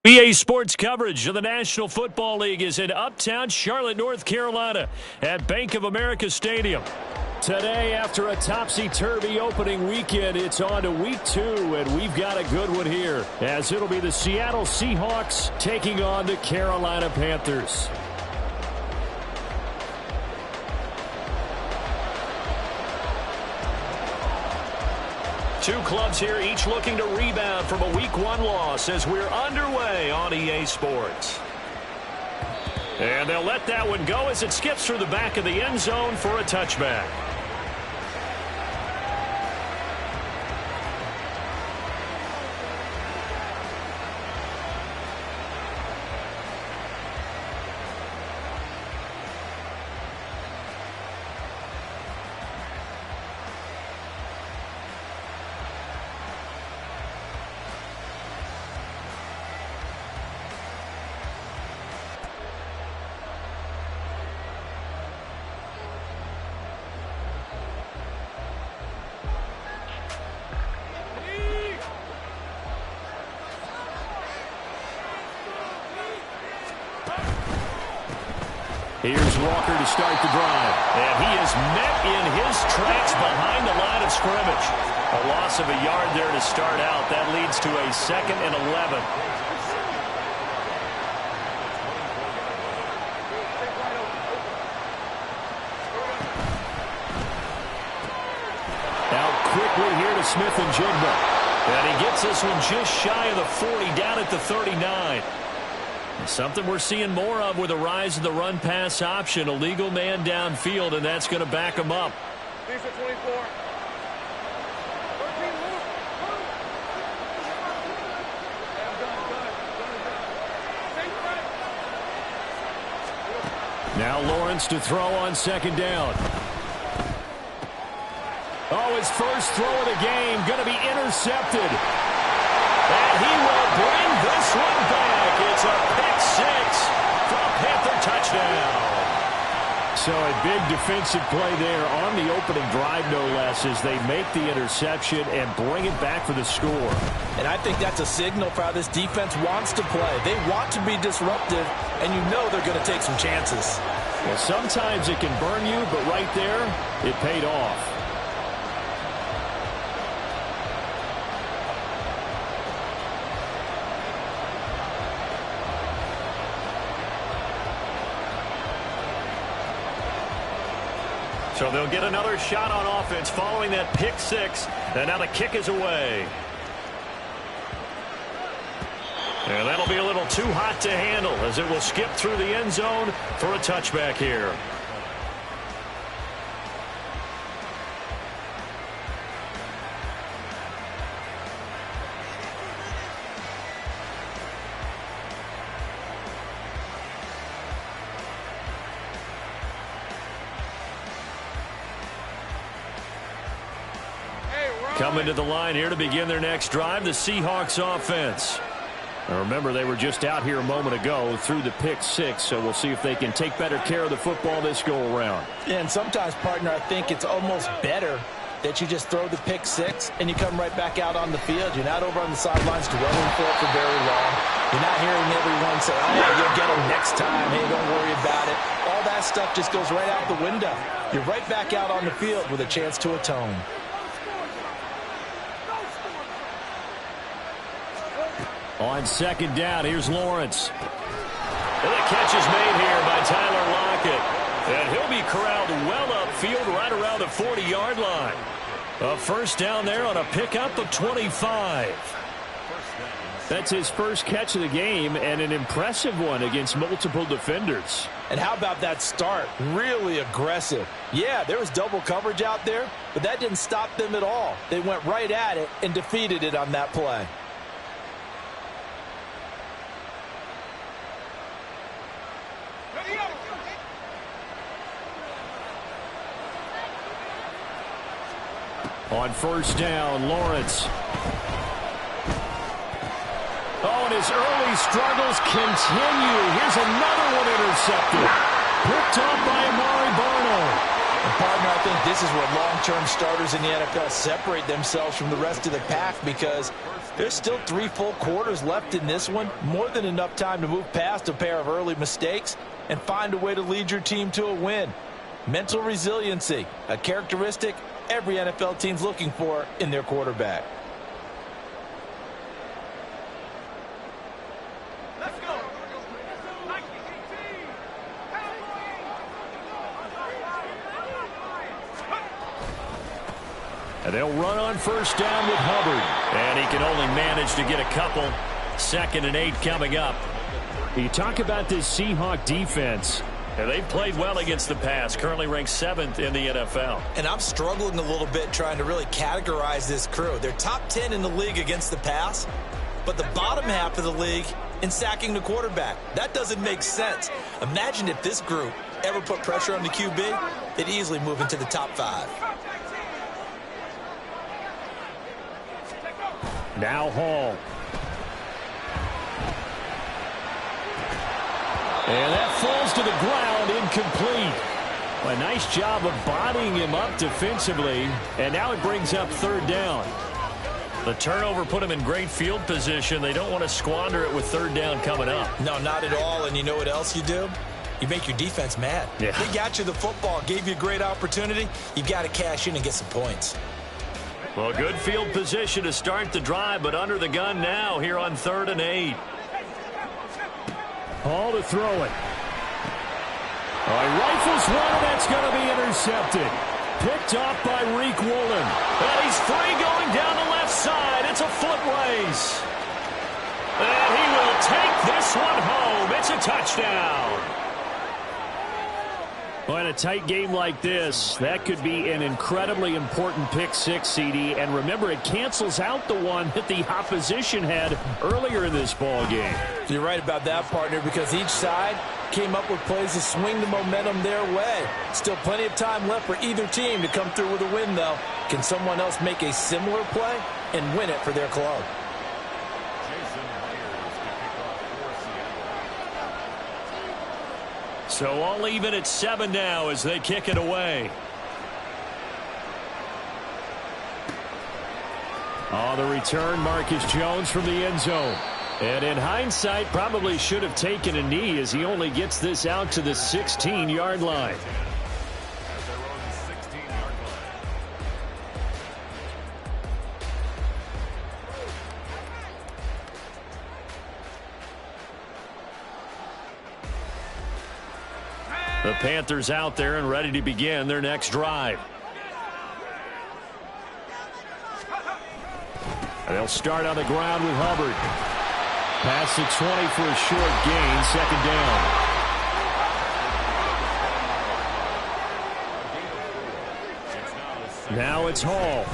EA Sports coverage of the National Football League is in uptown Charlotte, North Carolina at Bank of America Stadium. Today, after a topsy-turvy opening weekend, it's on to week 2, and we've got a good one here, as it'll be the Seattle Seahawks taking on the Carolina Panthers. Two clubs here, each looking to rebound from a Week 1 loss as we're underway on EA Sports. And they'll let that one go as it skips through the back of the end zone for a touchback. Here's Walker to start the drive. And he is met in his tracks behind the line of scrimmage. A loss of a yard there to start out. That leads to a 2nd and 11. Now quickly here to Smith and Jigba. And he gets this one just shy of the 40, down at the 39. Something we're seeing more of with the rise of the run-pass option. A legal man downfield, and that's going to back him up. Now Lawrence to throw on 2nd down. Oh, his first throw of the game going to be intercepted. And he will bring this one back. It's a pick 6 for a Panther touchdown. So a big defensive play there on the opening drive, no less, as they make the interception and bring it back for the score. And I think that's a signal for how this defense wants to play. They want to be disruptive, and you know they're going to take some chances. Well, sometimes it can burn you, but right there, it paid off. So they'll get another shot on offense following that pick 6. And now the kick is away. And that'll be a little too hot to handle as it will skip through the end zone for a touchback here. Coming to the line here to begin their next drive, the Seahawks offense. Now remember, they were just out here a moment ago through the pick 6, so we'll see if they can take better care of the football this go-around. Yeah, and sometimes, partner, I think it's almost better that you just throw the pick 6 and you come right back out on the field. You're not over on the sidelines dwelling for it for very long. You're not hearing everyone say, oh, you'll get them next time. Hey, don't worry about it. All that stuff just goes right out the window. You're right back out on the field with a chance to atone. On 2nd down, here's Lawrence. And the catch is made here by Tyler Lockett. And he'll be corralled well upfield right around the 40-yard line. A first down there on a pickup of 25. That's his first catch of the game, and an impressive one against multiple defenders. And how about that start? Really aggressive. Yeah, there was double coverage out there, but that didn't stop them at all. They went right at it and defeated it on that play. On 1st down, Lawrence. Oh, and his early struggles continue. Here's another one intercepted. Picked off by Amari Barno. partner, I think this is where long-term starters in the NFL separate themselves from the rest of the pack, because there's still 3 full quarters left in this one. More than enough time to move past a pair of early mistakes and find a way to lead your team to a win. Mental resiliency, a characteristic every NFL team's looking for in their quarterback. And they'll run on first down with Hubbard. And he can only manage to get a couple. 2nd and 8 coming up. You talk about this Seahawk defense. And they've played well against the pass. Currently ranked 7th in the NFL. And I'm struggling a little bit trying to really categorize this crew. They're top 10 in the league against the pass, but the bottom half of the league in sacking the quarterback. That doesn't make sense. Imagine if this group ever put pressure on the QB, they'd easily move into the top 5. Now Hall. And that falls to the ground, incomplete. A nice job of bodying him up defensively. And now it brings up 3rd down. The turnover put him in great field position. They don't want to squander it with 3rd down coming up. No, not at all. And you know what else you do? You make your defense mad. Yeah. They got you the football, gave you a great opportunity. You've got to cash in and get some points. Well, good field position to start the drive, but under the gun now here on 3rd and 8. Hall to throw it. He rifles one, and that's going to be intercepted. Picked off by Reek Woolen. And he's free going down the left side. It's a foot race. And he will take this one home. It's a touchdown. Well, in a tight game like this, that could be an incredibly important pick 6, CD. And remember, it cancels out the one that the opposition had earlier in this ball game. You're right about that, partner, because each side came up with plays to swing the momentum their way. Still plenty of time left for either team to come through with a win, though. Can someone else make a similar play and win it for their club? So all even at 7 now as they kick it away. On the return, Marcus Jones from the end zone. And in hindsight, probably should have taken a knee as he only gets this out to the 16-yard line. The Panthers out there and ready to begin their next drive. And they'll start on the ground with Hubbard. Past the 20 for a short gain, 2nd down. Now it's Hall.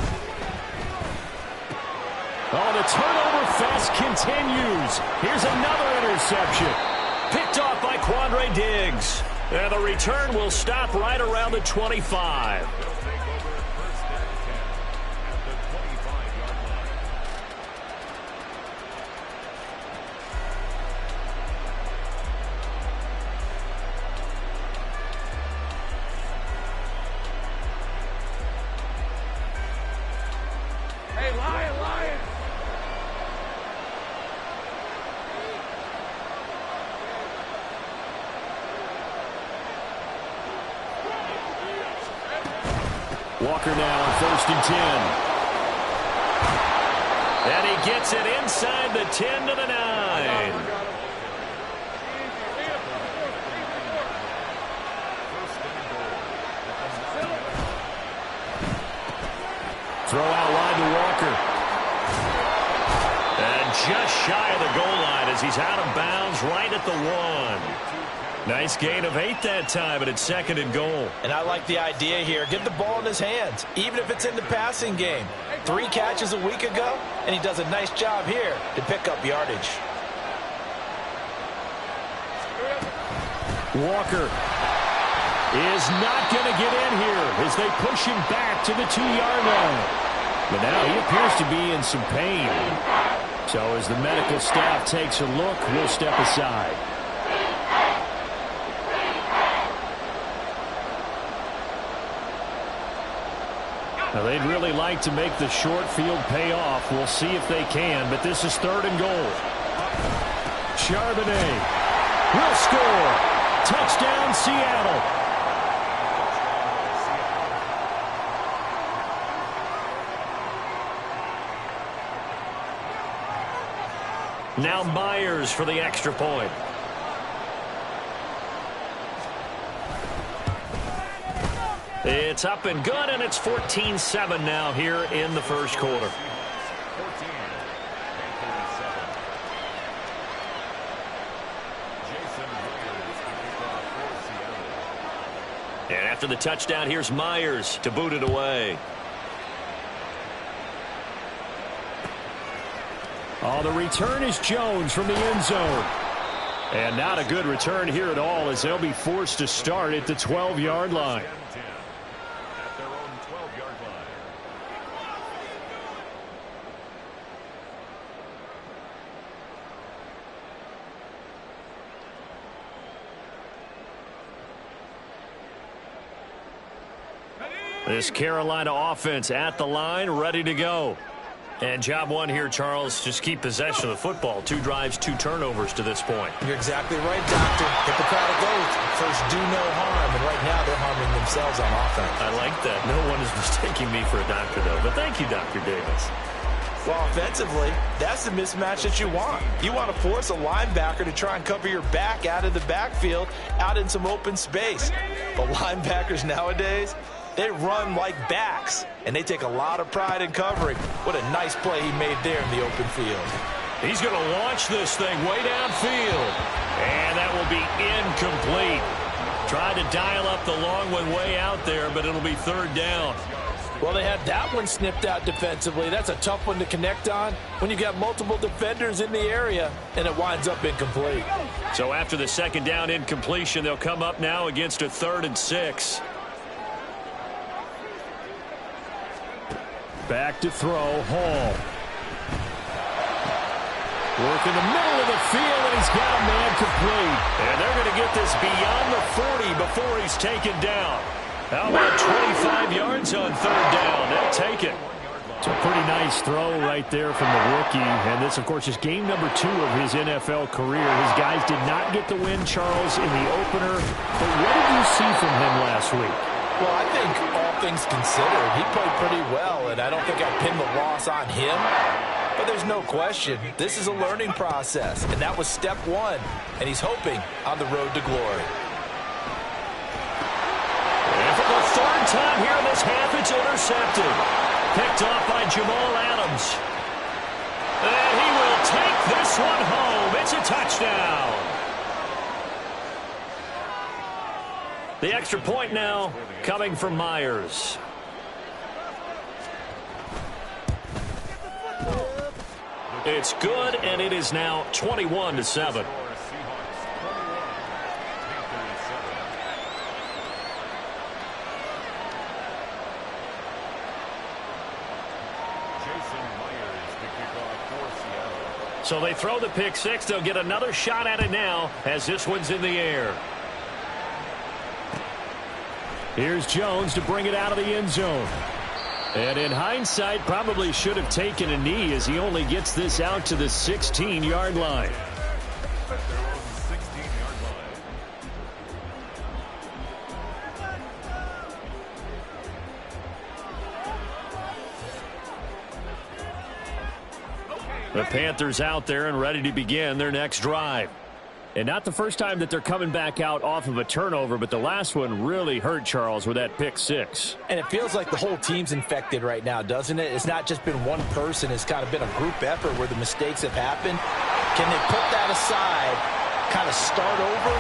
Oh, the turnover fest continues. Here's another interception. Picked off by Quandre Diggs. And the return will stop right around the 25. Hey, Lion! Walker now on 1st and 10. And he gets it inside the 10 to the 9. Throw out wide to Walker. And just shy of the goal line as he's out of bounds right at the 1. Nice gain of 8 that time, but it's 2nd and goal. And I like the idea here. Get the ball in his hands, even if it's in the passing game. 3 catches a week ago, and he does a nice job here to pick up yardage. Walker is not going to get in here as they push him back to the 2-yard line. But now he appears to be in some pain. So as the medical staff takes a look, we'll step aside. Now, they'd really like to make the short field pay off. We'll see if they can, but this is 3rd and goal. Charbonnet will score. Touchdown, Seattle. Now Myers for the extra point. It's up and good, and it's 14-7 now here in the first quarter. And after the touchdown, here's Myers to boot it away. Oh, the return is Jones from the end zone. And not a good return here at all, as they'll be forced to start at the 12-yard line. At their own 12-yard line. This Carolina offense at the line, ready to go. And job one here, Charles, just keep possession of the football. 2 drives, 2 turnovers to this point. You're exactly right, Doctor. Hippocratic oath. First, do no harm. And right now, they're harming themselves on offense. I like that. No one is mistaking me for a doctor, though. But thank you, Dr. Davis. Well, offensively, that's the mismatch that you want. You want to force a linebacker to try and cover your back out of the backfield, out in some open space. But linebackers nowadays, they run like backs, and they take a lot of pride in covering. What a nice play he made there in the open field. He's going to launch this thing way downfield. And that will be incomplete. Tried to dial up the long one way out there, but it'll be 3rd down. Well, they had that one snipped out defensively. That's a tough one to connect on when you got multiple defenders in the area, and it winds up incomplete. So after the 2nd down incompletion, they'll come up now against a 3rd and 6. Back to throw, Hall. Work in the middle of the field, and he's got a man complete. And they're going to get this beyond the 40 before he's taken down. How about 25 yards on 3rd down? They'll take it. It's a pretty nice throw right there from the rookie. And this, of course, is game number 2 of his NFL career. His guys did not get the win, Charles, in the opener. But what did you see from him last week? Well, I think all things considered, he played pretty well, and I don't think I'd pin the loss on him. But there's no question, this is a learning process, and that was step 1, and he's hoping on the road to glory. And for the 3rd time here in this half, it's intercepted. Picked off by Jamal Adams. And he will take this one home. It's a touchdown. The extra point now coming from Myers. It's good, and it is now 21-7. So they throw the pick 6. They'll get another shot at it now as this one's in the air. Here's Jones to bring it out of the end zone. And in hindsight, probably should have taken a knee as he only gets this out to the 16-yard line. The Panthers out there and ready to begin their next drive. And not the first time that they're coming back out off of a turnover, but the last one really hurt, Charles, with that pick 6. And it feels like the whole team's infected right now, doesn't it? It's not just been one person. It's kind of been a group effort where the mistakes have happened. Can they put that aside, kind of start over,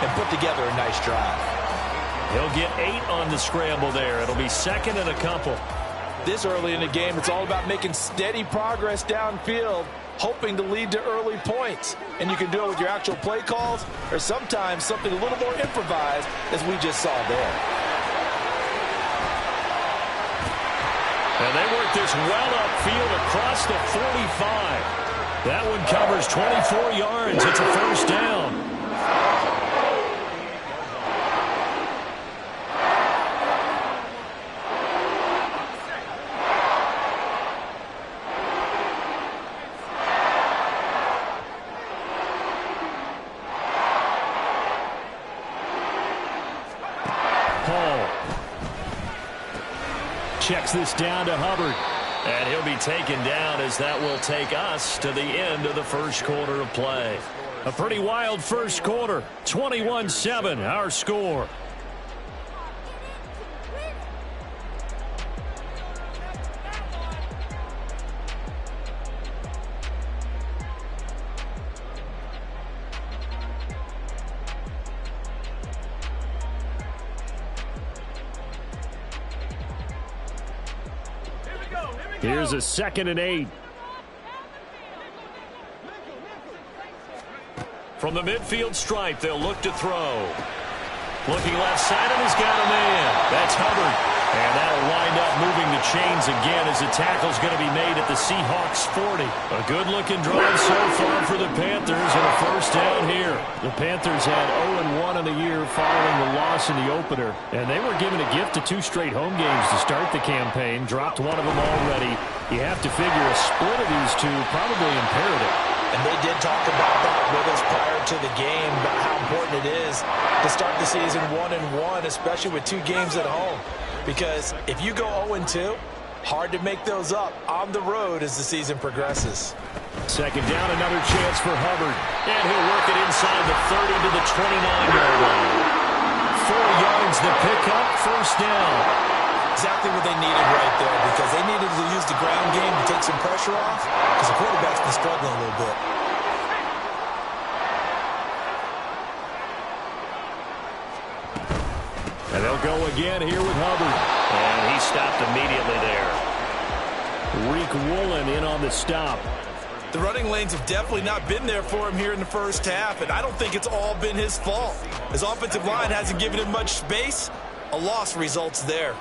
and put together a nice drive? He'll get 8 on the scramble there. It'll be 2nd and a couple. This early in the game, it's all about making steady progress downfield, hoping to lead to early points. And you can do it with your actual play calls or sometimes something a little more improvised, as we just saw there. And they work this well upfield across the 45. That one covers 24 yards. It's a first down. checks this down to Hubbard. And he'll be taken down as that will take us to the end of the first quarter of play. A pretty wild first quarter. 21-7, our score. Here's a 2nd and 8. From the midfield stripe, they'll look to throw. Looking left side, and he's got a man. That's Hubbard. And that'll wind up moving the chains again as the tackle's going to be made at the Seahawks 40. A good-looking drive so far for the Panthers and a first down here. The Panthers had 0-1 on the year following the loss in the opener, and they were given a gift of 2 straight home games to start the campaign. Dropped one of them already. You have to figure a split of these two probably imperative. And they did talk about that with us prior to the game, about how important it is to start the season 1-1, especially with 2 games at home. Because if you go 0-2, hard to make those up on the road as the season progresses. 2nd down, another chance for Hubbard. And he'll work it inside the 30 to the 29-yard line. 4 yards the pickup, first down. Exactly what they needed right there, because they needed to use the ground game to take some pressure off, because the quarterback's been struggling a little bit. And they'll go again here with Hubbard. And he stopped immediately there. Reek Woolen in on the stop. The running lanes have definitely not been there for him here in the first half, and I don't think it's all been his fault. His offensive line hasn't given him much space. A loss results there.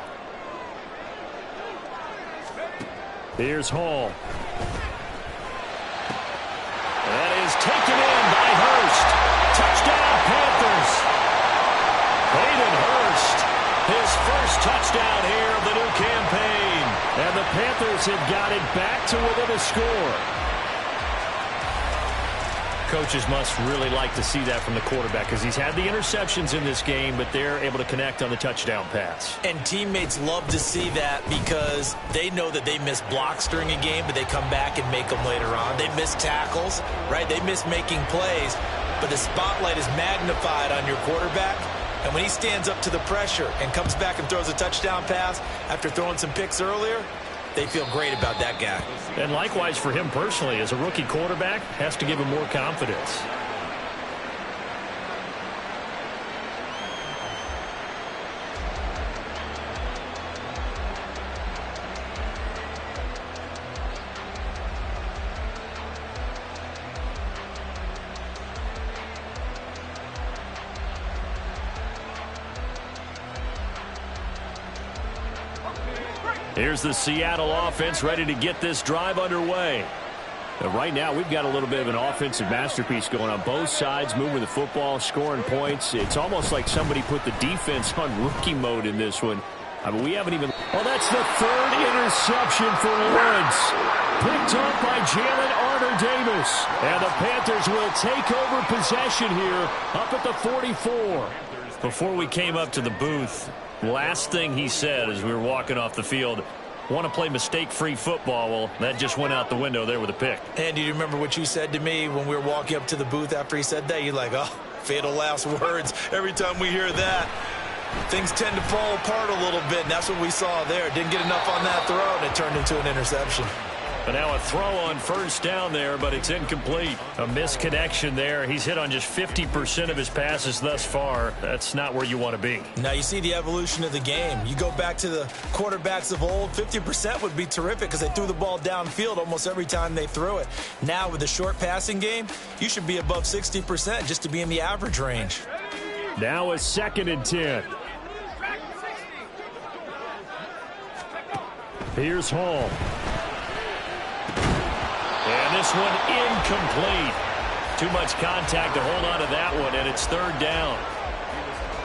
Here's Hall. That is taken in by Hurst. Touchdown, Panthers. Hayden Hurst, his first touchdown here of the new campaign. And the Panthers have got it back to within a score. Coaches must really like to see that from the quarterback because he's had the interceptions in this game, but they're able to connect on the touchdown pass. And teammates love to see that because they know that they miss blocks during a game, but they come back and make them later on. They miss tackles, right? They miss making plays, but the spotlight is magnified on your quarterback. And when he stands up to the pressure and comes back and throws a touchdown pass after throwing some picks earlier, they feel great about that guy. And likewise for him personally, as a rookie quarterback, has to give him more confidence. Here's the Seattle offense ready to get this drive underway. Now, right now, we've got a little bit of an offensive masterpiece going on. Both sides moving the football, scoring points. It's almost like somebody put the defense on rookie mode in this one. I mean, we haven't even... Oh, that's the 3rd interception for Lawrence. Picked up by Jalen Armour-Davis. And the Panthers will take over possession here up at the 44. Before we came up to the booth, last thing he said as we were walking off the field, want to play mistake-free football. Well, that just went out the window there with a pick. And do you remember what you said to me when we were walking up to the booth after he said that? You're like, oh, fatal last words. Every time we hear that, things tend to fall apart a little bit, and that's what we saw there. Didn't get enough on that throw, and it turned into an interception. But now a throw on first down there, but it's incomplete. A misconnection there. He's hit on just 50% of his passes thus far. That's not where you want to be. Now you see the evolution of the game. You go back to the quarterbacks of old, 50% would be terrific because they threw the ball downfield almost every time they threw it. Now with the short passing game, you should be above 60% just to be in the average range. Now a 2nd and 10. Here's Hall. And this one incomplete. Too much contact to hold on to that one, and it's 3rd down.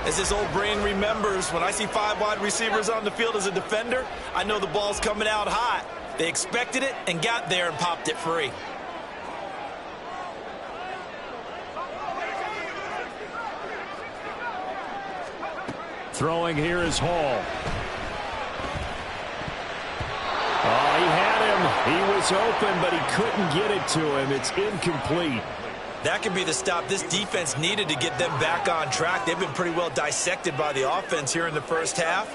As this old brain remembers, when I see 5 wide receivers on the field as a defender, I know the ball's coming out hot. They expected it and got there and popped it free. Throwing here is Hall. He was open, but he couldn't get it to him. It's incomplete. That could be the stop this defense needed to get them back on track. They've been pretty well dissected by the offense here in the first half.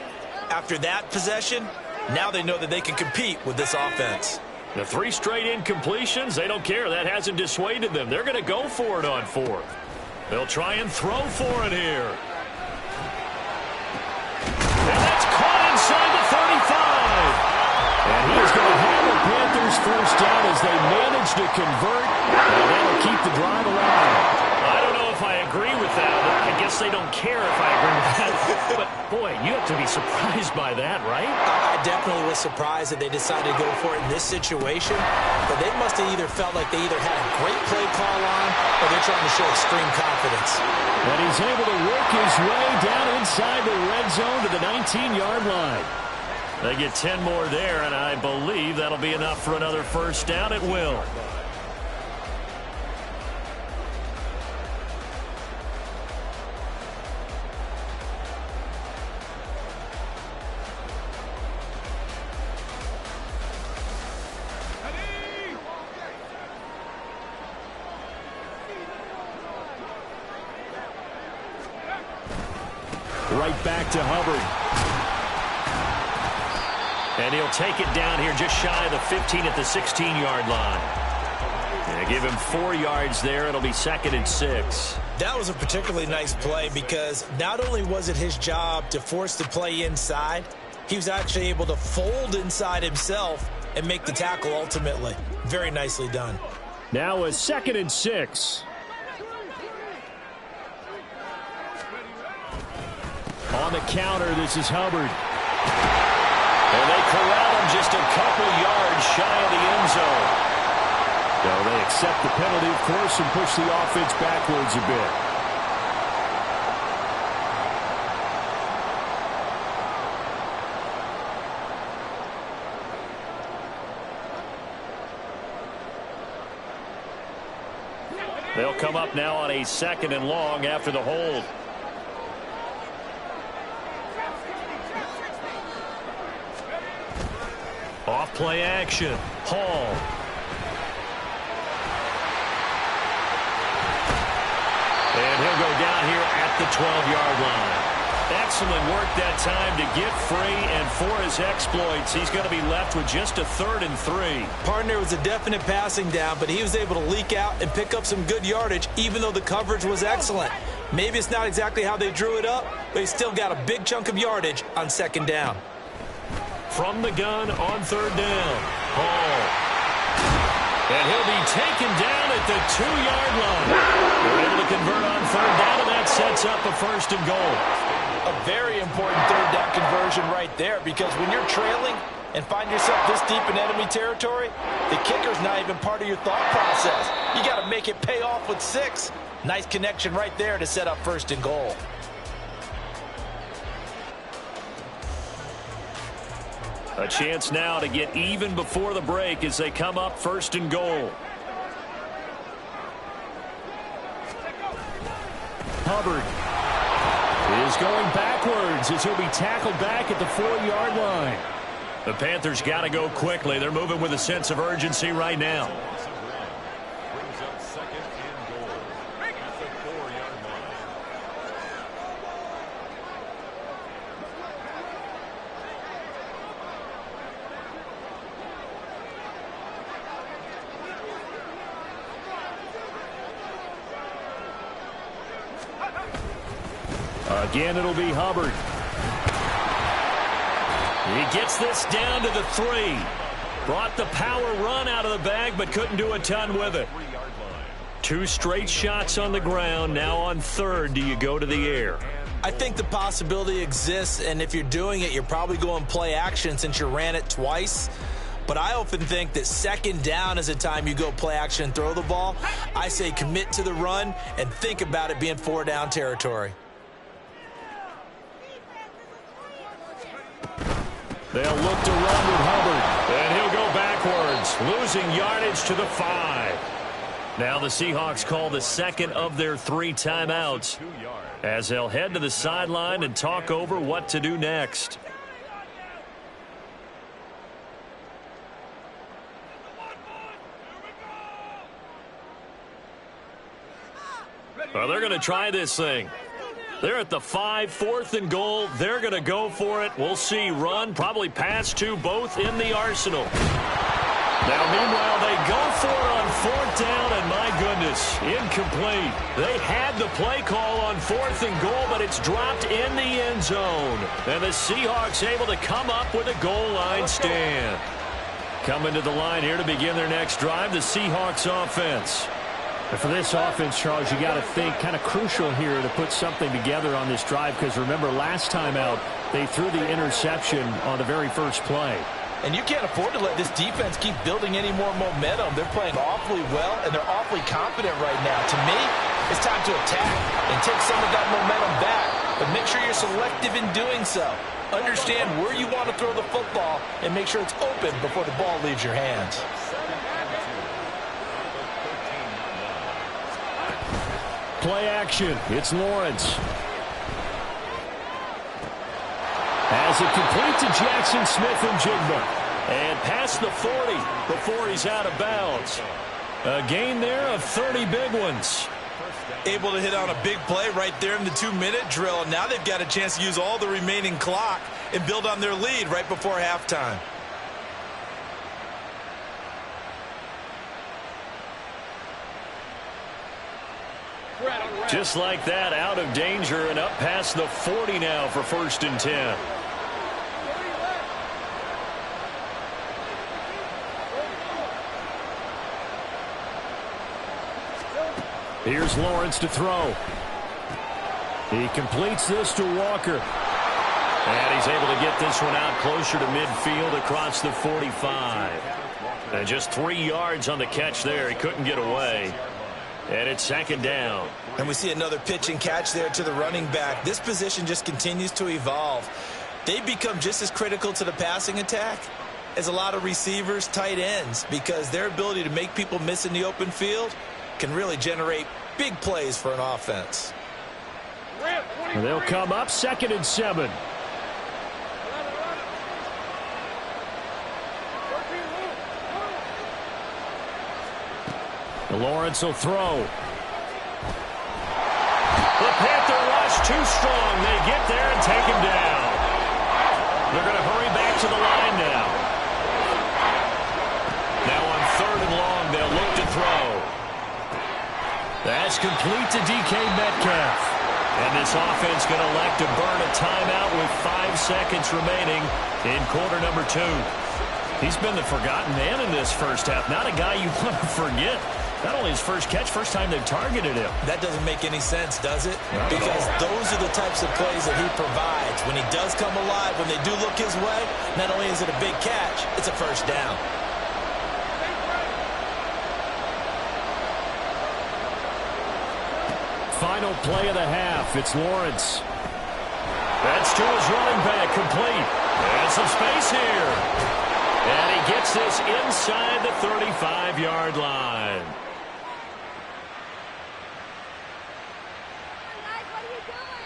After that possession, now they know that they can compete with this offense. The 3 straight incompletions, they don't care. That hasn't dissuaded them. They're going to go for it on 4th. They'll try and throw for it here. And that's caught inside the 35. And he's going to have the Panthers first down as they manage to convert. And that'll keep the drive alive. I don't know if I agree with that. I guess they don't care if I agree with that. But, boy, you have to be surprised by that, right? I definitely was surprised that they decided to go for it in this situation. But they must have either felt like they either had a great play call on or they're trying to show extreme confidence. And he's able to work his way down inside the red zone to the 19-yard line. They get 10 more there, and I believe that'll be enough for another first down. It will. Right back to Hubbard. And he'll take it down here just shy of the 15 at the 16-yard line. And give him 4 yards there. It'll be 2nd and 6. That was a particularly nice play because not only was it his job to force the play inside, he was actually able to fold inside himself and make the tackle ultimately. Very nicely done. Now a 2nd and 6. On the counter, this is Hubbard. And they corral him just a couple yards shy of the end zone. Now they accept the penalty, of course, and push the offense backwards a bit. They'll come up now on a 2nd and long after the hold. Off play action. Hall. And he'll go down here at the 12-yard line. Excellent work that time to get free, and for his exploits, he's going to be left with just a 3rd and 3. Partner was a definite passing down, but he was able to leak out and pick up some good yardage, even though the coverage was excellent. Maybe it's not exactly how they drew it up, but he still got a big chunk of yardage on 2nd down. From the gun on 3rd down. Hall. And he'll be taken down at the 2-yard line. They're able to convert on 3rd down, and that sets up a 1st and goal. A very important 3rd down conversion right there, because when you're trailing and find yourself this deep in enemy territory, the kicker's not even part of your thought process. You got to make it pay off with 6. Nice connection right there to set up 1st and goal. A chance now to get even before the break as they come up 1st and goal. Hubbard is going backwards as he'll be tackled back at the 4-yard line. The Panthers got to go quickly. They're moving with a sense of urgency right now. Brings up 2nd and goal at the 4-yard line. Again, it'll be Hubbard. He gets this down to the 3. Brought the power run out of the bag, but couldn't do a ton with it. 2 straight shots on the ground. Now on 3rd, do you go to the air? I think the possibility exists, and if you're doing it, you're probably going play action since you ran it twice. But I often think that 2nd down is a time you go play action and throw the ball. I say commit to the run and think about it being 4-down territory. They'll look to run with Hubbard, and he'll go backwards, losing yardage to the 5. Now the Seahawks call the 2nd of their 3 timeouts as they'll head to the sideline and talk over what to do next. Well, they're going to try this thing. They're at the 5, 4th and goal. They're going to go for it. We'll see. Run, probably pass to both in the arsenal. Now, meanwhile, they go for it on 4th down, and my goodness, incomplete. They had the play call on 4th and goal, but it's dropped in the end zone. And the Seahawks able to come up with a goal line stand. Coming to the line here to begin their next drive, the Seahawks offense. And for this offense, Charles, you got to think kind of crucial here to put something together on this drive, because remember last time out they threw the interception on the very first play. And you can't afford to let this defense keep building any more momentum. They're playing awfully well, and they're awfully confident right now. To me, it's time to attack and take some of that momentum back. But make sure you're selective in doing so. Understand where you want to throw the football and make sure it's open before the ball leaves your hands. Play action. It's Lawrence. As it complete to Jackson Smith-Njigba. And past the 40 before he's out of bounds. A gain there of 30 big ones. Able to hit on a big play right there in the 2-minute drill. And now they've got a chance to use all the remaining clock and build on their lead right before halftime. Just like that, out of danger and up past the 40 now for 1st and 10. Here's Lawrence to throw. He completes this to Walker. And he's able to get this one out closer to midfield across the 45. And just 3 yards on the catch there. He couldn't get away. And it's 2nd down. And we see another pitch and catch there to the running back. This position just continues to evolve. They've become just as critical to the passing attack as a lot of receivers, tight ends, because their ability to make people miss in the open field can really generate big plays for an offense. And they'll come up 2nd and 7. Lawrence will throw. The Panther rush too strong. They get there and take him down. They're going to hurry back to the line now. Now on 3rd and long, they'll look to throw. That's complete to DK Metcalf. And this offense going to elect to burn a timeout with 5 seconds remaining in quarter number 2. He's been the forgotten man in this first half. Not a guy you want to forget. Not only his first catch, first time they've targeted him. That doesn't make any sense, does it? Because those are the types of plays that he provides. When he does come alive, when they do look his way, not only is it a big catch, it's a first down. Final play of the half. It's Lawrence. That's to his running back, complete. And some space here. And he gets this inside the 35-yard line.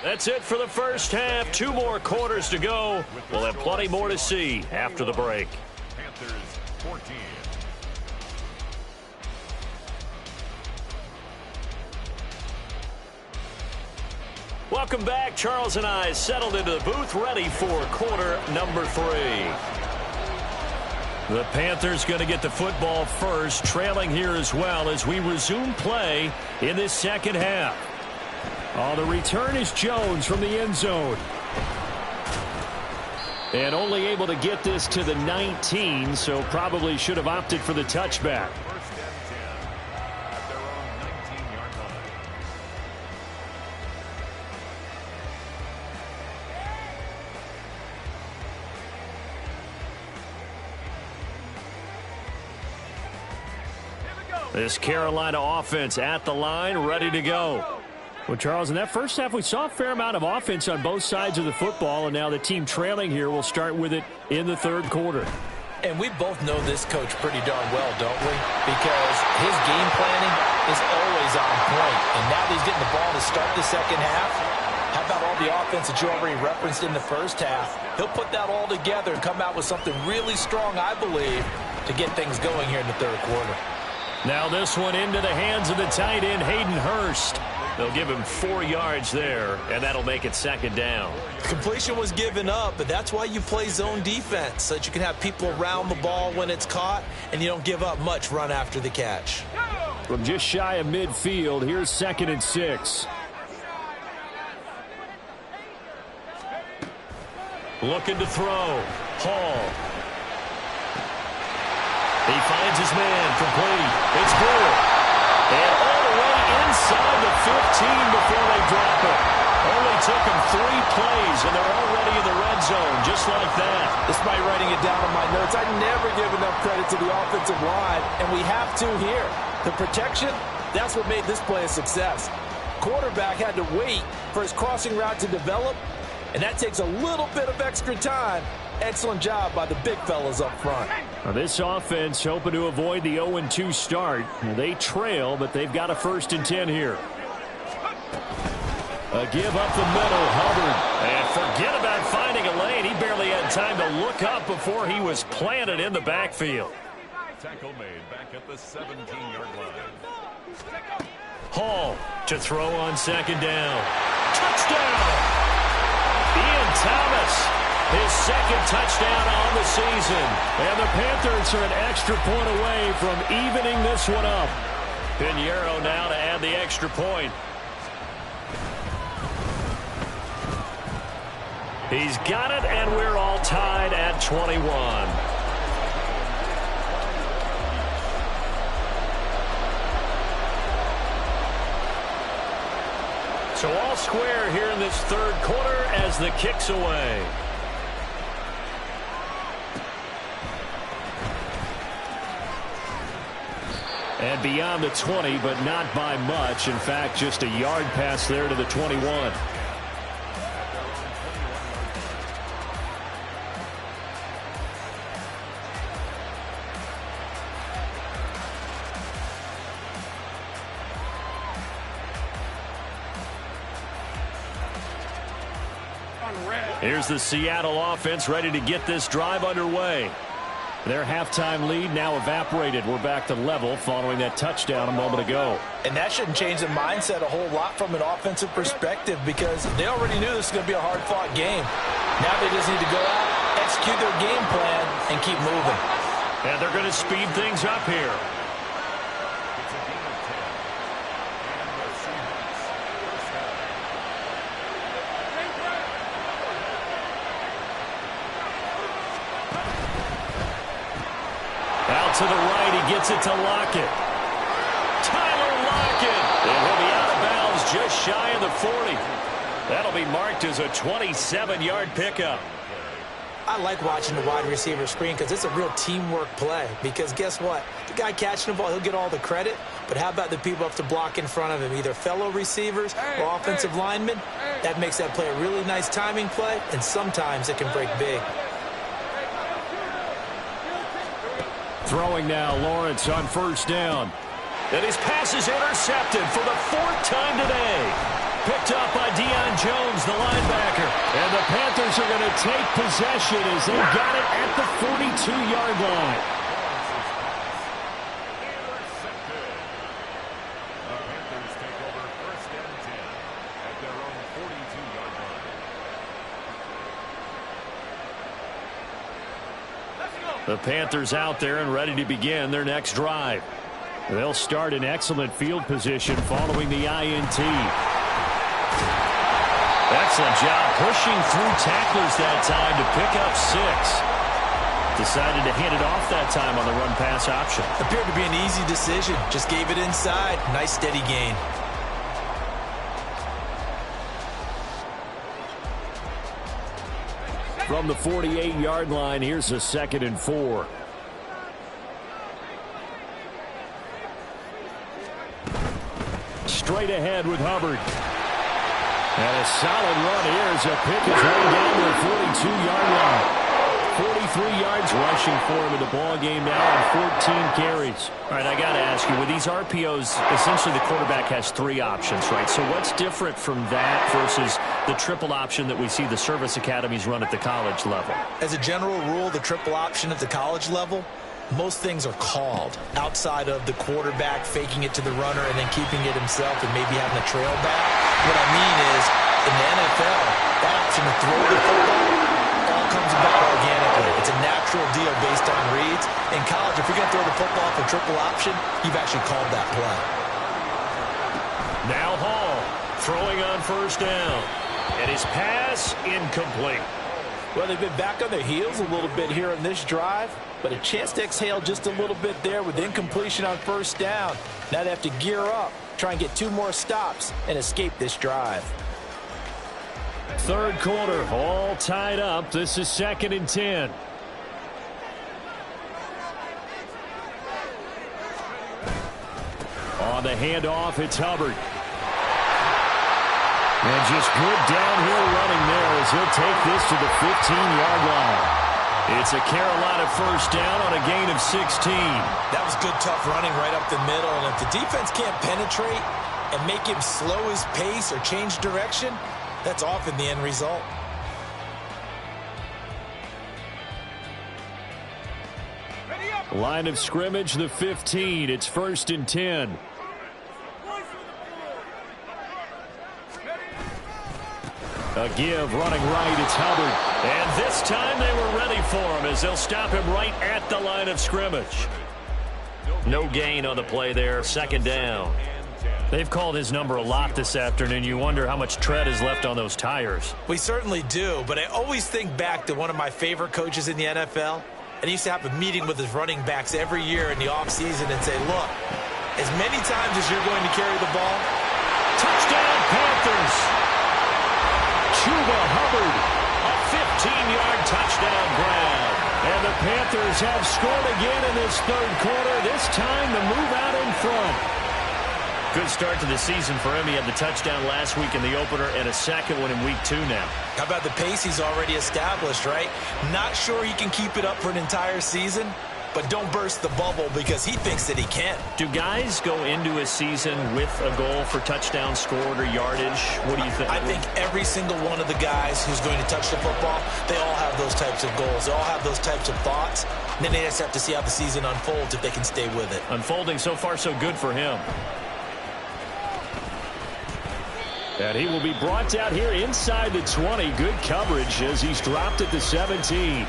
That's it for the first half. 2 more quarters to go. We'll have plenty more to see after the break. Panthers 14. Welcome back. Charles and I settled into the booth, ready for quarter number 3. The Panthers going to get the football first, trailing here as well as we resume play in this second half. On the return is Jones from the end zone. And only able to get this to the 19, so probably should have opted for the touchback. 1st and 10 at their own 19-yard line. This Carolina offense at the line, ready to go. Well, Charles, in that first half, we saw a fair amount of offense on both sides of the football, and now the team trailing here will start with it in the 3rd quarter. And we both know this coach pretty darn well, don't we? Because his game planning is always on point. And now that he's getting the ball to start the second half, how about all the offense that you already referenced in the first half? He'll put that all together and come out with something really strong, I believe, to get things going here in the 3rd quarter. Now this one into the hands of the tight end, Hayden Hurst. They'll give him 4 yards there, and that'll make it second down. Completion was given up, but that's why you play zone defense, so that you can have people around the ball when it's caught, and you don't give up much run after the catch. From just shy of midfield, here's 2nd and 6. Looking to throw. Hall. He finds his man, complete. It's good. And all the way inside the 15 before they drop it. Only took him 3 plays, and they're already in the red zone, just like that. Despite writing it down on my notes, I never give enough credit to the offensive line, and we have to here. The protection, that's what made this play a success. Quarterback had to wait for his crossing route to develop, and that takes a little bit of extra time. Excellent job by the big fellas up front. Now this offense hoping to avoid the 0-2 start. They trail, but they've got a 1st and 10 here. A give up the middle, Hubbard. And forget about finding a lane. He barely had time to look up before he was planted in the backfield. Tackle made back at the 17-yard line. Hall to throw on 2nd down. Touchdown! Ian Thomas, his 2nd touchdown on the season. And the Panthers are an extra point away from evening this one up. Pinheiro now to add the extra point. He's got it, and we're all tied at 21. So all square here in this 3rd quarter as the kick's away. And beyond the 20, but not by much. In fact, just a yard pass there to the 21. Here's the Seattle offense ready to get this drive underway. Their halftime lead now evaporated. We're back to level following that touchdown a moment ago. And that shouldn't change the mindset a whole lot from an offensive perspective, because they already knew this was going to be a hard-fought game. Now they just need to go out, execute their game plan, and keep moving. And they're going to speed things up here. To the right, he gets it to Lockett. Tyler Lockett. And he'll be out of bounds just shy of the 40. That'll be marked as a 27-yard pickup. I like watching the wide receiver screen because it's a real teamwork play. Because guess what? The guy catching the ball, he'll get all the credit. But how about the people up to block in front of him, either fellow receivers or offensive linemen? That makes that play a really nice timing play, and sometimes it can break big. Throwing now, Lawrence on 1st down. And his pass is intercepted for the 4th time today. Picked up by Deion Jones, the linebacker. And the Panthers are going to take possession as they got it at the 42-yard line. The Panthers take over 1st and 10 at their own 42-yard line. The Panthers out there and ready to begin their next drive. They'll start in excellent field position following the INT. Excellent job pushing through tacklers that time to pick up 6. Decided to hand it off that time on the run-pass option. Appeared to be an easy decision. Just gave it inside. Nice steady gain. From the 48-yard line, here's a 2nd and 4. Straight ahead with Hubbard. And a solid run here as a pick is way down to the 42-yard line. 43 yards rushing for him in the ball game now on 14 carries. All right, I got to ask you, with these RPOs, essentially the quarterback has 3 options, right? So what's different from that versus the triple option that we see the service academies run at the college level? As a general rule, the triple option at the college level, most things are called outside of the quarterback faking it to the runner and then keeping it himself and maybe having a trail back. What I mean is, in the NFL, that option to throw the football all comes about organically. It's a natural deal based on reads. In college, if you're going to throw the football for triple option, you've actually called that play. Now Hall throwing on first down. And his pass incomplete. Well, they've been back on their heels a little bit here in this drive, but a chance to exhale just a little bit there with incompletion on first down. Now they have to gear up, try and get 2 more stops, and escape this drive. Third quarter, all tied up. This is 2nd and 10. On the handoff, it's Hubbard. And just good downhill running there as he'll take this to the 15-yard line. It's a Carolina first down on a gain of 16. That was good, tough running right up the middle. And if the defense can't penetrate and make him slow his pace or change direction, that's often the end result. Line of scrimmage, the 15. It's 1st and 10. A give, running right, it's Hubbard. And this time they were ready for him as they'll stop him right at the line of scrimmage. No gain on the play there, 2nd down. They've called his number a lot this afternoon. You wonder how much tread is left on those tires. We certainly do, but I always think back to one of my favorite coaches in the NFL. And he used to have a meeting with his running backs every year in the offseason and say, look, as many times as you're going to carry the ball, touchdown Panthers! Chuba Hubbard, a 15-yard touchdown grab. And the Panthers have scored again in this third quarter, this time to move out in front. Good start to the season for him. He had the touchdown last week in the opener and a second one in week 2 now. How about the pace he's already established, right? Not sure he can keep it up for an entire season, but don't burst the bubble because he thinks that he can. Do guys go into a season with a goal for touchdown scored or yardage? What do you think? I think every single one of the guys who's going to touch the football, they all have those types of goals. They all have those types of thoughts. And then they just have to see how the season unfolds if they can stay with it. Unfolding so far so good for him. And he will be brought down here inside the 20. Good coverage as he's dropped at the 17.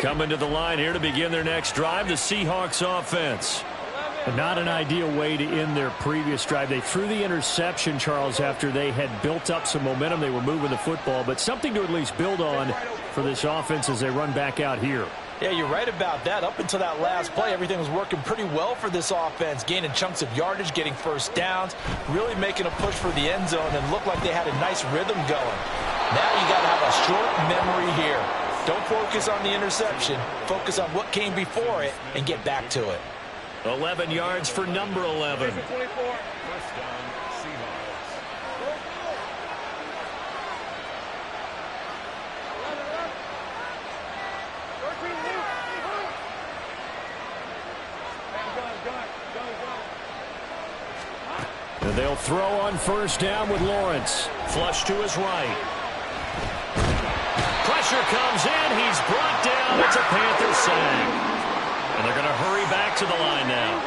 Coming to the line here to begin their next drive, the Seahawks offense. Not an ideal way to end their previous drive. They threw the interception, Charles, after they had built up some momentum. They were moving the football, but something to at least build on for this offense as they run back out here. Yeah, you're right about that. Up until that last play, everything was working pretty well for this offense, gaining chunks of yardage, getting first downs, really making a push for the end zone, and looked like they had a nice rhythm going. Now you got to have a short memory here. Don't focus on the interception. Focus on what came before it and get back to it. 11 yards for number 11. First down, Seahawks. And they'll throw on first down with Lawrence. Flush to his right. Pressure comes in. He's brought down. It's a Panther sack. And they're going to hurry back to the line now.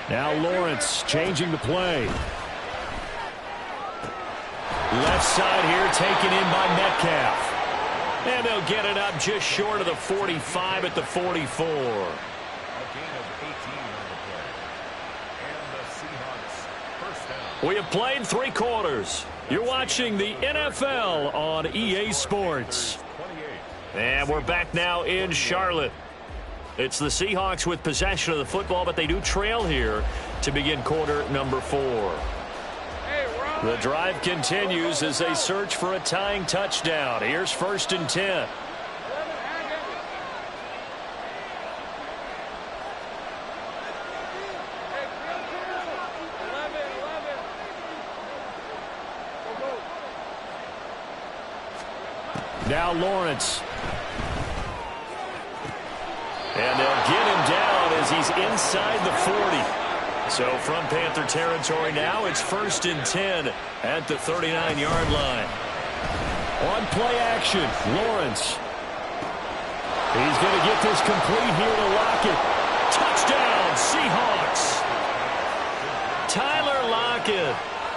Now Lawrence changing the play. Left side here taken in by Metcalf. And they'll get it up just short of the 45 at the 44. We have played 3 quarters. You're watching the NFL on EA Sports. And we're back now in Charlotte. It's the Seahawks with possession of the football, but they do trail here to begin quarter number 4. The drive continues as they search for a tying touchdown. Here's 1st and 10. Now Lawrence. And they'll get him down as he's inside the 40. So from Panther territory now, it's 1st and 10 at the 39-yard line. On play action, Lawrence. He's going to get this complete here to Lockett. Touchdown, Seahawks. Tyler Lockett,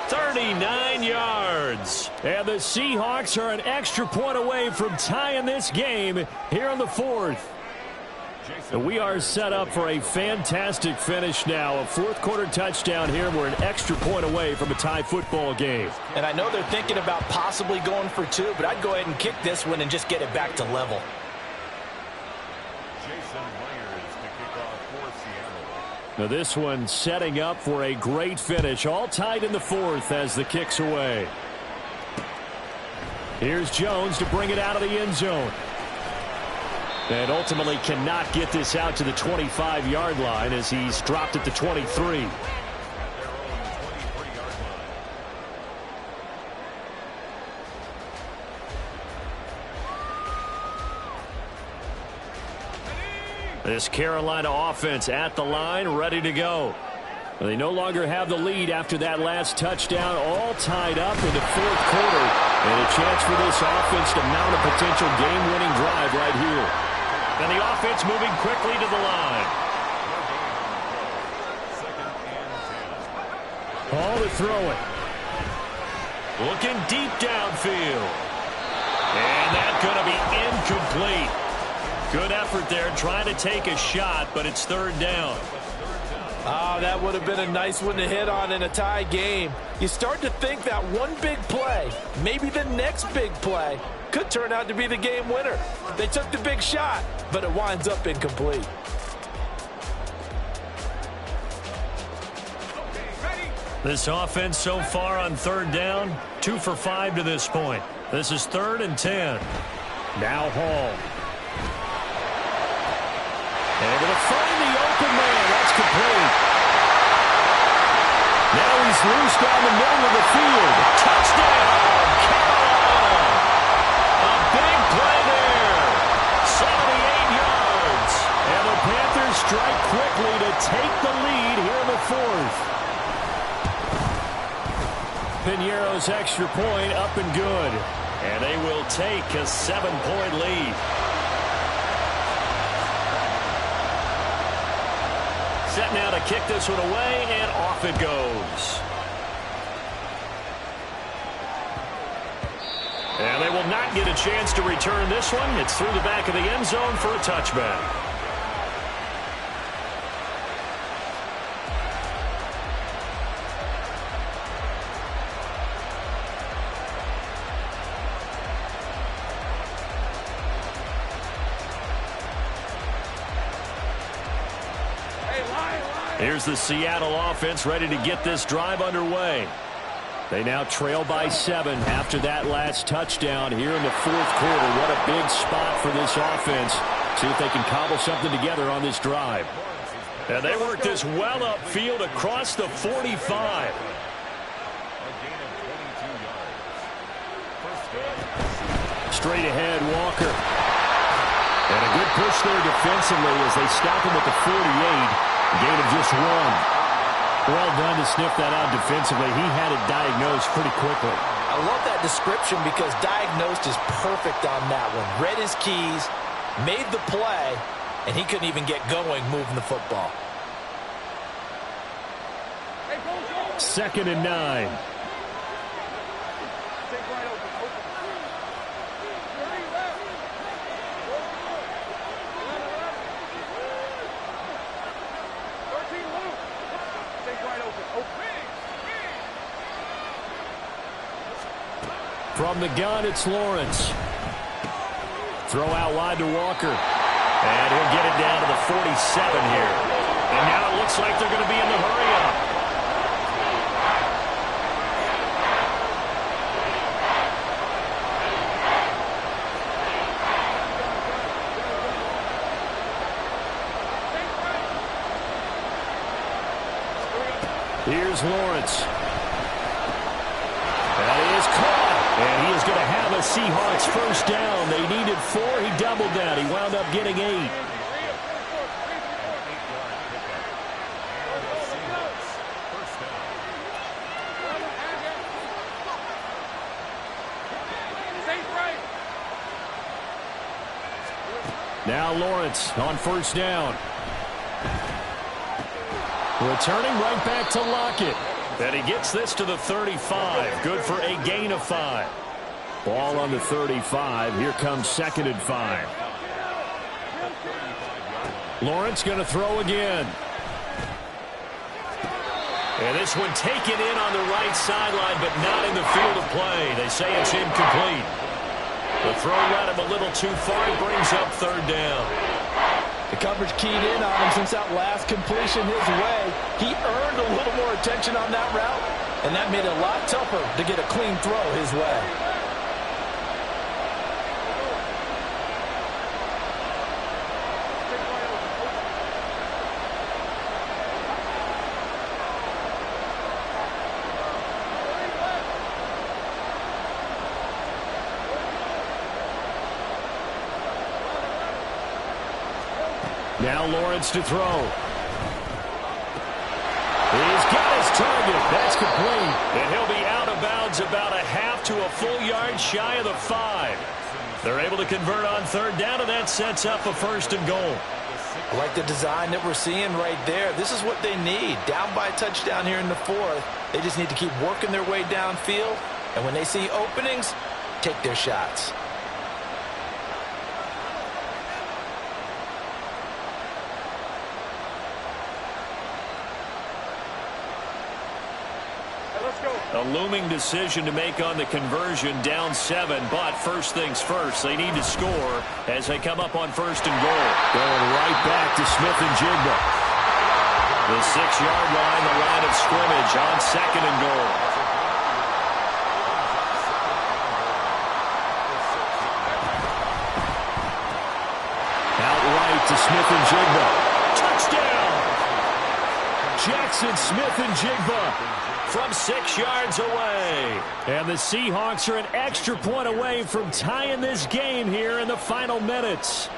39 yards. And the Seahawks are an extra point away from tying this game here in the 4th. We are set up for a fantastic finish now. A fourth-quarter touchdown here. We're an extra point away from a tie football game. And I know they're thinking about possibly going for 2, but I'd go ahead and kick this one and just get it back to level. Now this one setting up for a great finish. All tied in the 4th as the kick's away. Here's Jones to bring it out of the end zone. And ultimately cannot get this out to the 25-yard line as he's dropped at the 23. This Carolina offense at the line, ready to go. They no longer have the lead after that last touchdown, all tied up in the 4th quarter. And a chance for this offense to mount a potential game-winning drive right here. And the offense moving quickly to the line. Ball to throw it. Looking deep downfield. And that's going to be incomplete. Good effort there trying to take a shot, but it's 3rd down. Oh, that would have been a nice one to hit on in a tie game. You start to think that one big play, maybe the next big play, could turn out to be the game winner. They took the big shot, but it winds up incomplete. This offense so far on 3rd down, 2 for 5 to this point. This is 3rd and 10. Now Hall. Able to find the open man. That's complete. Now he's loose down the middle of the field. Touchdown, Carolina. A big play there. 78 yards. And the Panthers strike quickly to take the lead here in the 4th. Piñeiro's extra point up and good. And they will take a 7-point lead. Set now to kick this one away, and off it goes. And they will not get a chance to return this one. It's through the back of the end zone for a touchback. Here's the Seattle offense ready to get this drive underway. They now trail by 7 after that last touchdown here in the 4th quarter. What a big spot for this offense. See if they can cobble something together on this drive. And they work this well upfield across the 45. Straight ahead, Walker. And a good push there defensively as they stop him at the 48. Gain of just 1. Well done to sniff that out defensively. He had it diagnosed pretty quickly. I love that description because diagnosed is perfect on that one. Read his keys, made the play, and he couldn't even get going moving the football. 2nd and 9. From the gun, it's Lawrence. Throw out wide to Walker. And he'll get it down to the 47 here. And now it looks like they're going to be in the hurry-up. Here's Lawrence. That is caught. And he is going to have a the Seahawks first down. They needed 4. He doubled that. He wound up getting 8. Now Lawrence on first down. Returning right back to Lockett. And he gets this to the 35. Good for a gain of 5. Ball on the 35. Here comes 2nd and 5. Lawrence going to throw again. And this one taken in on the right sideline, but not in the field of play. They say it's incomplete. The throw led him a little too far. It brings up 3rd down. The coverage keyed in on him since that last completion his way. He earned a little more attention on that route, and that made it a lot tougher to get a clean throw his way. Now Lawrence to throw. He's got his target. That's complete. And he'll be out of bounds about a half to a full yard shy of the 5. They're able to convert on 3rd down, and that sets up a 1st and goal. I like the design that we're seeing right there. This is what they need. Down by a touchdown here in the 4th. They just need to keep working their way downfield. And when they see openings, take their shots. A looming decision to make on the conversion, down 7, but first things first, they need to score as they come up on 1st and goal. Going right back to Smith and Jigba. The 6-yard line, the line of scrimmage on 2nd and goal. Outright to Smith and Jigba. Touchdown! Jackson Smith and Jigba from 6 yards away. And the Seahawks are an extra point away from tying this game here in the final minutes.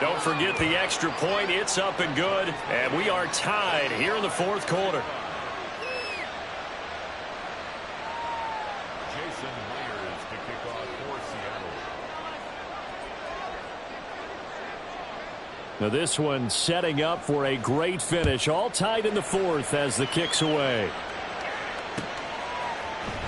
Don't forget the extra point. It's up and good. And we are tied here in the 4th quarter. Jason Myers to kick off for Seattle. Now this one setting up for a great finish. All tied in the 4th as the kick's away.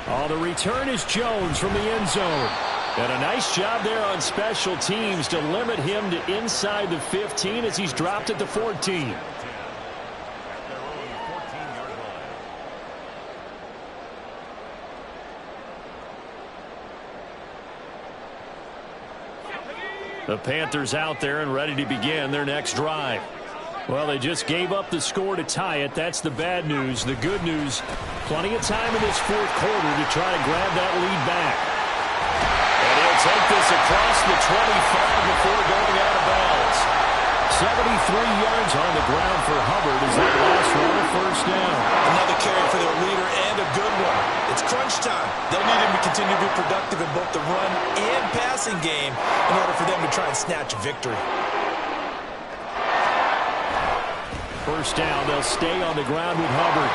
Oh, the return is Jones from the end zone. And a nice job there on special teams to limit him to inside the 15 as he's dropped at the 14. The Panthers out there and ready to begin their next drive. Well, they just gave up the score to tie it. That's the bad news. The good news, plenty of time in this 4th quarter to try to grab that lead back. And he'll take this across the 25 before going out of bounds. 73 yards on the ground for Hubbard as that last run of 1st down. Another carry for their leader and a good one. It's crunch time. They'll need him to continue to be productive in both the run and passing game in order for them to try and snatch a victory. 1st down, they'll stay on the ground with Hubbard.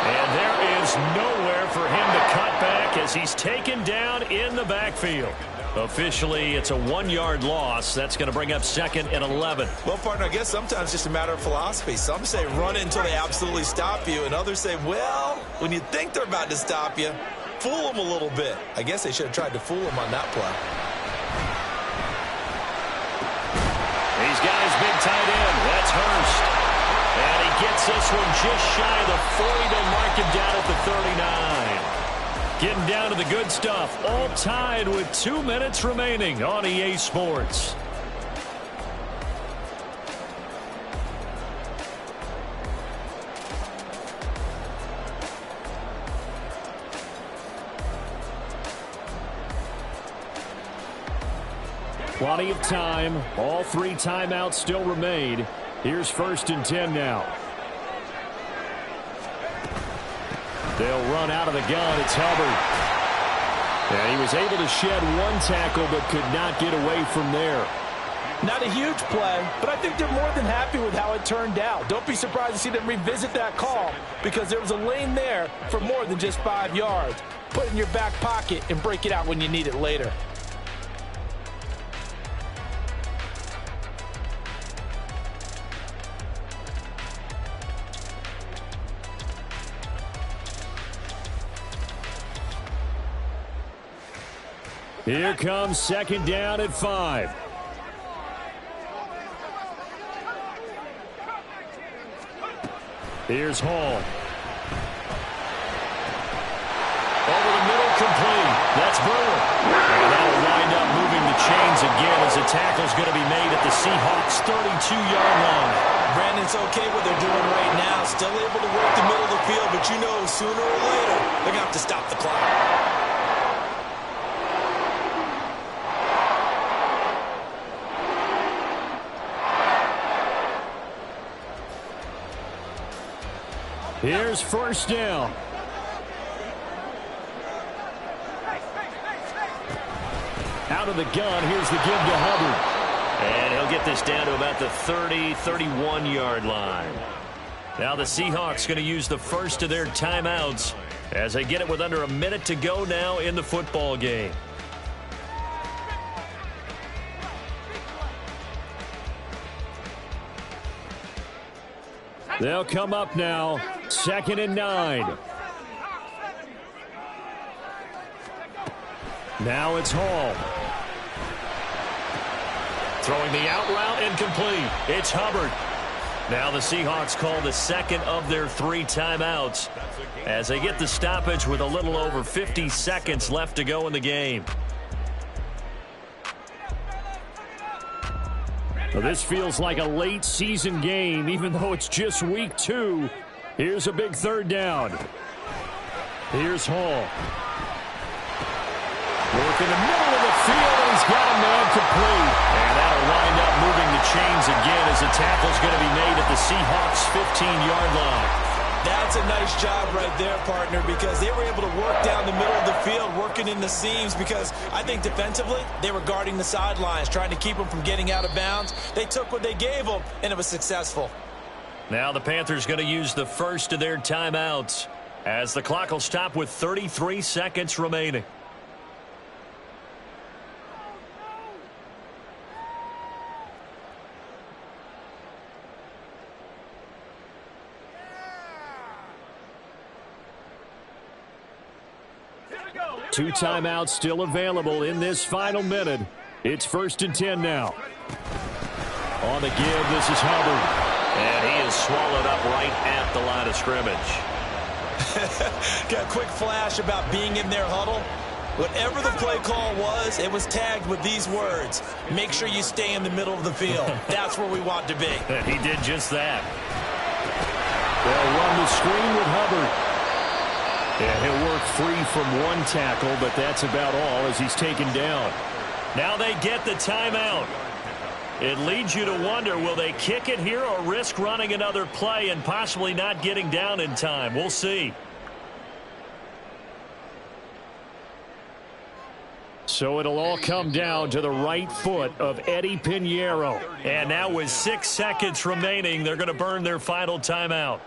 And there is nowhere for him to cut back as he's taken down in the backfield. Officially, it's a 1-yard loss. That's going to bring up 2nd and 11. Well, partner, I guess sometimes it's just a matter of philosophy. Some say run it until they absolutely stop you, and others say, well, when you think they're about to stop you, fool them a little bit. I guess they should have tried to fool him on that play. He's got his big tight end. That's Hurst. And he gets this one just shy of the 40. They'll mark him down at the 39. Getting down to the good stuff. All tied with 2 minutes remaining on EA Sports. Plenty of time. All 3 timeouts still remain. Here's 1st and 10 now. They'll run out of the gun. It's Hubbard. And he was able to shed one tackle but could not get away from there. Not a huge play, but I think they're more than happy with how it turned out. Don't be surprised to see them revisit that call because there was a lane there for more than just 5 yards. Put it in your back pocket and break it out when you need it later. Here comes second down at 5. Here's Hall. Over the middle, complete. That's Brewer. And that'll wind up moving the chains again as a tackle's going to be made at the Seahawks' 32-yard line. Brandon, it's okay what they're doing right now. Still able to work the middle of the field, but you know sooner or later they're going to have to stop the clock. Here's first down. Out of the gun, here's the give to Hubbard. And he'll get this down to about the 30, 31-yard line. Now the Seahawks going to use the first of their timeouts as they get it with under a minute to go now in the football game. They'll come up now, 2nd and 9. Now it's Hall. Throwing the out route incomplete. It's Hubbard. Now the Seahawks call the second of their 3 timeouts as they get the stoppage with a little over 50 seconds left to go in the game. Well, this feels like a late season game, even though it's just week 2. Here's a big third down. Here's Hall. Work in the middle of the field, and he's got a man complete. And that'll wind up moving the chains again as the tackle's going to be made at the Seahawks' 15-yard line. That's a nice job right there, partner, because they were able to work down the middle of the field, working in the seams, because I think defensively they were guarding the sidelines, trying to keep them from getting out of bounds. They took what they gave them, and it was successful. Now the Panthers going to use the first of their timeouts as the clock will stop with 33 seconds remaining. Two timeouts still available in this final minute. It's 1st and 10 now. On the give, this is Hubbard. And he is swallowed up right at the line of scrimmage. Got a quick flash about being in their huddle. Whatever the play call was, it was tagged with these words: make sure you stay in the middle of the field. That's where we want to be. And he did just that. They'll run the screen with Hubbard. And he'll work free from one tackle, but that's about all as he's taken down. Now they get the timeout. It leads you to wonder, will they kick it here or risk running another play and possibly not getting down in time? We'll see. So it'll all come down to the right foot of Eddie Pinheiro. And now with 6 seconds remaining, they're going to burn their final timeout.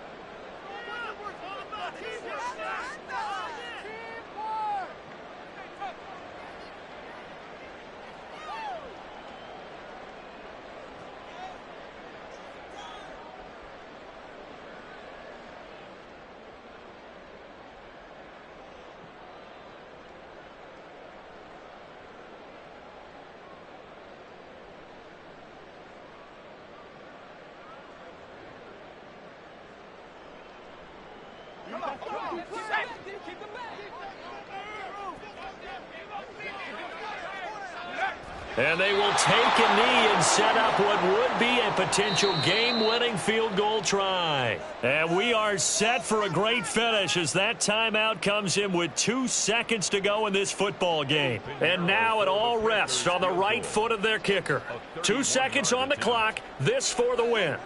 And they will take a knee and set up what would be a potential game-winning field goal try. And we are set for a great finish as that timeout comes in with 2 seconds to go in this football game. And now it all rests on the right foot of their kicker. 2 seconds on the clock. This for the win.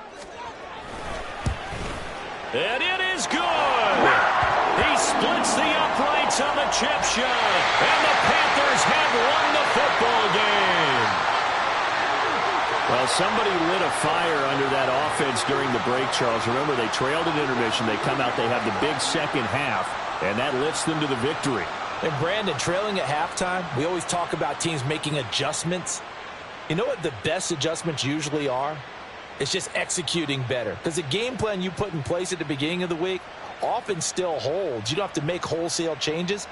And it is good. He splits the uprights on the chip shot. And the Panthers have won the football game. Well, somebody lit a fire under that offense during the break, Charles. Remember, they trailed at intermission. They come out, they have the big second half, and that lifts them to the victory. And Brandon, trailing at halftime, we always talk about teams making adjustments. You know what the best adjustments usually are? It's just executing better. Because the game plan you put in place at the beginning of the week often still holds. You don't have to make wholesale changes.